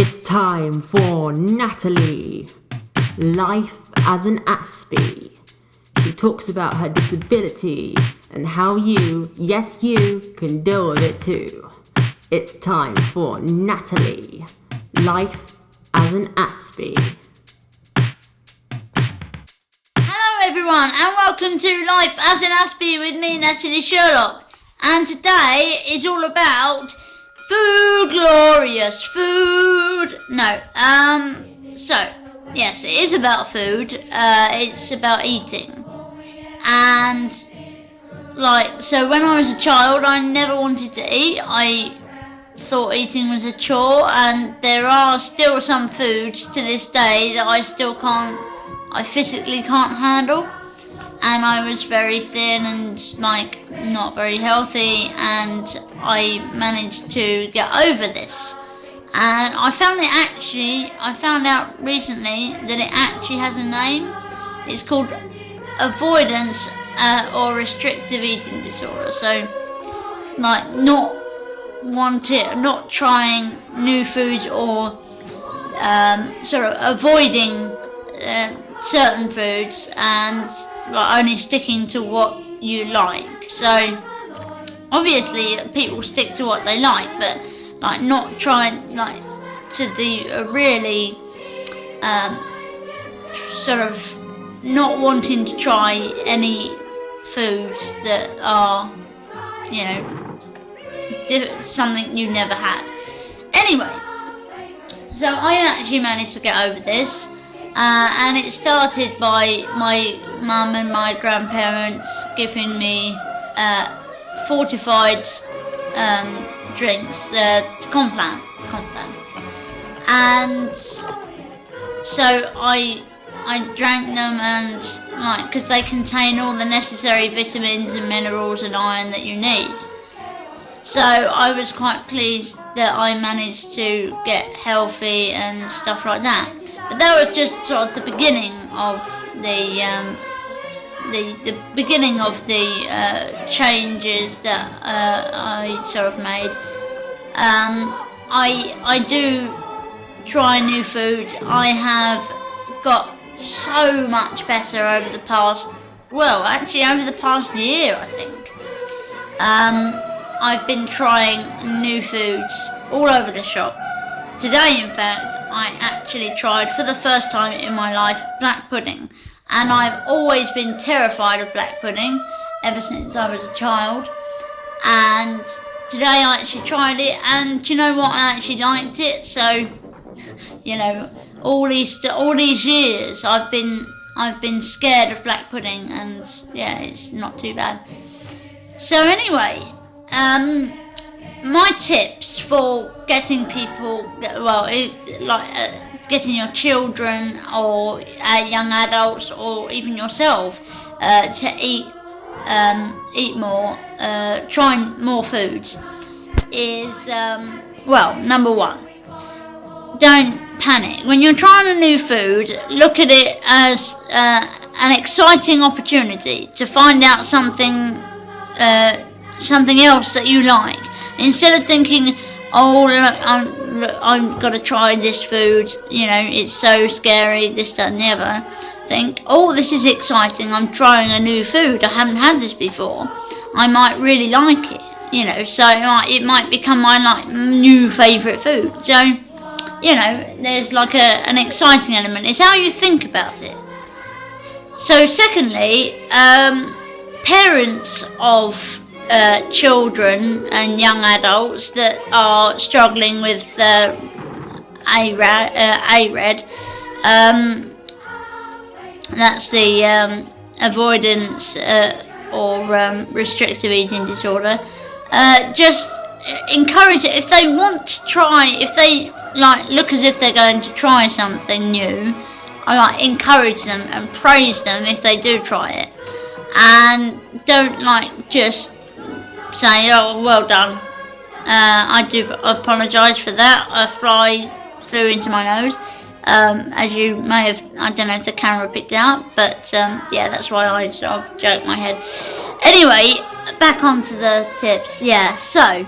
It's time for Natalie. Life as an aspi. She talks about her disability and how you, yes you, can deal with it too. It's time for Natalie. Life as an aspi. Hello everyone and welcome to Life as an Aspi with me, Natalie Sherlock. And today is all about food, glorious food. Yes, it is about food. It's about eating. And so when I was a child, I never wanted to eat. I thought eating was a chore, and there are still some foods to this day that I physically can't handle. And I was very thin and not very healthy, and I managed to get over this. And I found out recently that it actually has a name. It's called avoidance or restrictive eating disorder. So not trying new foods or sort of avoiding certain foods and only sticking to what you like. So obviously people stick to what they like, but not trying to the really sort of not wanting to try any foods that are something you never had. Anyway, so I actually managed to get over this. And it started by my mum and my grandparents giving me fortified drinks, Complan. And so I drank them, and because they contain all the necessary vitamins and minerals and iron that you need. So I was quite pleased that I managed to get healthy and stuff like that. But that was just sort of the beginning of the beginning of the changes that I sort of made. I do try new foods. I have got so much better over the past year, I think. I've been trying new foods all over the shop. Today, in fact, I actually tried for the first time in my life black pudding. And I've always been terrified of black pudding ever since I was a child. And today I actually tried it, and do you know what? I actually liked it. So, all these years I've been scared of black pudding, and yeah, it's not too bad. So anyway, my tips for getting people, getting your children or young adults or even yourself to eat more, try more foods is, number one, don't panic. When you're trying a new food, look at it as an exciting opportunity to find out something else that you like. Instead of thinking, I'm got to try this food, it's so scary, this, that and the other. Think, this is exciting, I'm trying a new food, I haven't had this before, I might really like it, so it might become my new favourite food. So, there's an exciting element. It's how you think about it. So secondly, parents of children and young adults that are struggling with ARED, that's the avoidance or restrictive eating disorder. Just encourage it. If they want to try, if they look as if they're going to try something new, I encourage them and praise them if they do try it, and don't just say, well done. I do apologise for that. A fly flew into my nose. As you may have, I don't know if the camera picked it up, but yeah, that's why I sort of joked my head. Anyway, back onto the tips. Yeah, so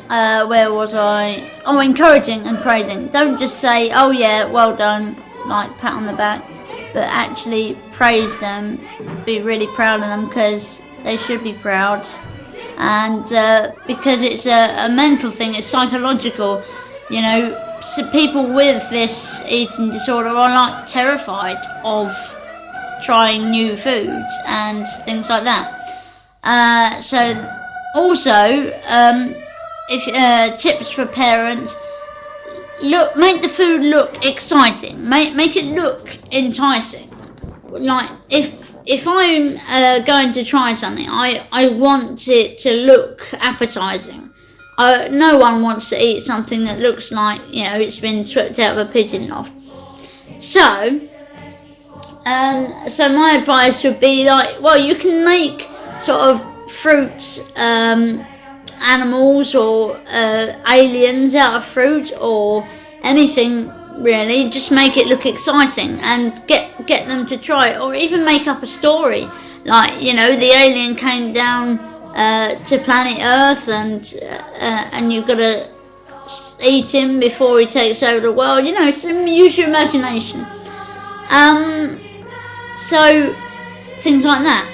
Where was I? Oh, encouraging and praising. Don't just say, oh yeah, well done, like pat on the back, but actually praise them, be really proud of them, because they should be proud. And because it's a mental thing, it's psychological, you know. So people with this eating disorder are like terrified of trying new foods and things like that. So also, if tips for parents: make the food look exciting, make it look enticing. Like if I'm going to try something, I want it to look appetizing. No one wants to eat something that looks like, you know, it's been swept out of a pigeon loft. So my advice would be like, well, you can make sort of fruit animals or aliens out of fruit or anything really. Just make it look exciting and get them to try it, or even make up a story, like, you know, the alien came down to planet Earth and you've got to eat him before he takes over the world. You know, use your imagination. So things like that.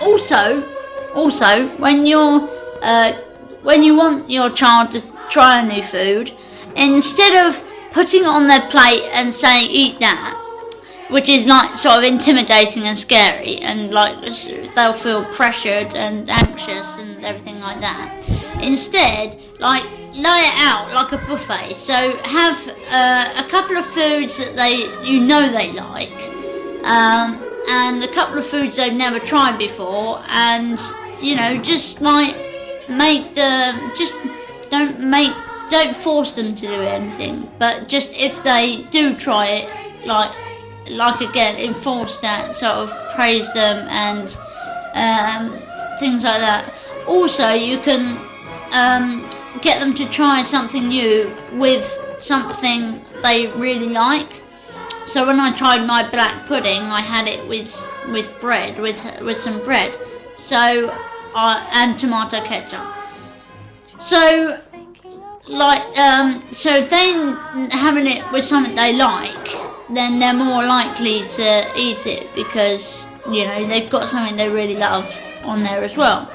Also, when you want your child to try a new food, instead of putting it on their plate and saying eat that, which is like sort of intimidating and scary, and like they'll feel pressured and anxious and everything like that. Instead, like, lay it out like a buffet. So have a couple of foods that they like, and a couple of foods they've never tried before, and you know, just like don't force them to do anything, but just if they do try it, like again, enforce that, sort of praise them and things like that. Also, you can get them to try something new with something they really like. So when I tried my black pudding, I had it with bread, with some bread, so and tomato ketchup. So so if they're having it with something they like, then they're more likely to eat it, because, you know, they've got something they really love on there as well.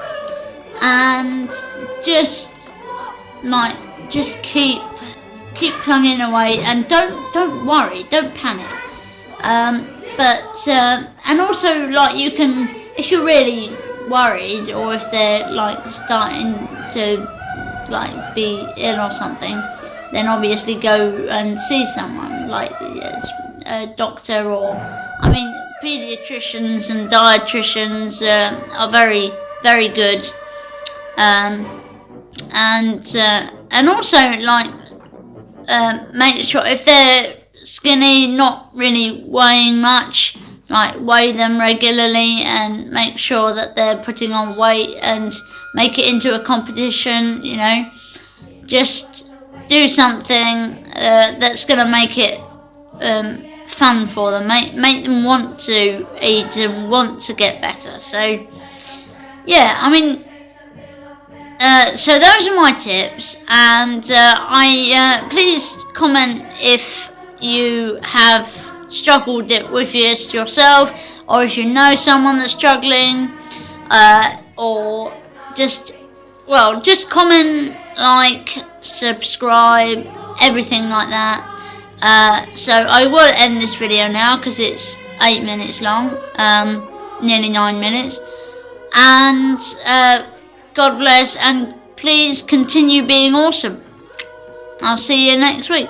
And just keep plugging away, and don't worry, don't panic. And also, like, you can, if you're really worried, or if they're like starting to like be ill or something, then obviously go and see someone, like a doctor, or, I mean, pediatricians and dietitians are very, very good, and also, like, make sure if they're skinny, not really weighing much, like, weigh them regularly and make sure that they're putting on weight, and make it into a competition, you know. Just do something that's going to make it fun for them, make them want to eat and want to get better. So, yeah, I mean, so those are my tips, and please comment if you have struggled with this yourself, or if you know someone that's struggling, or just comment, like, subscribe, everything like that. So I will end this video now, because it's 8 minutes long, nearly 9 minutes, and God bless, and please continue being awesome. I'll see you next week.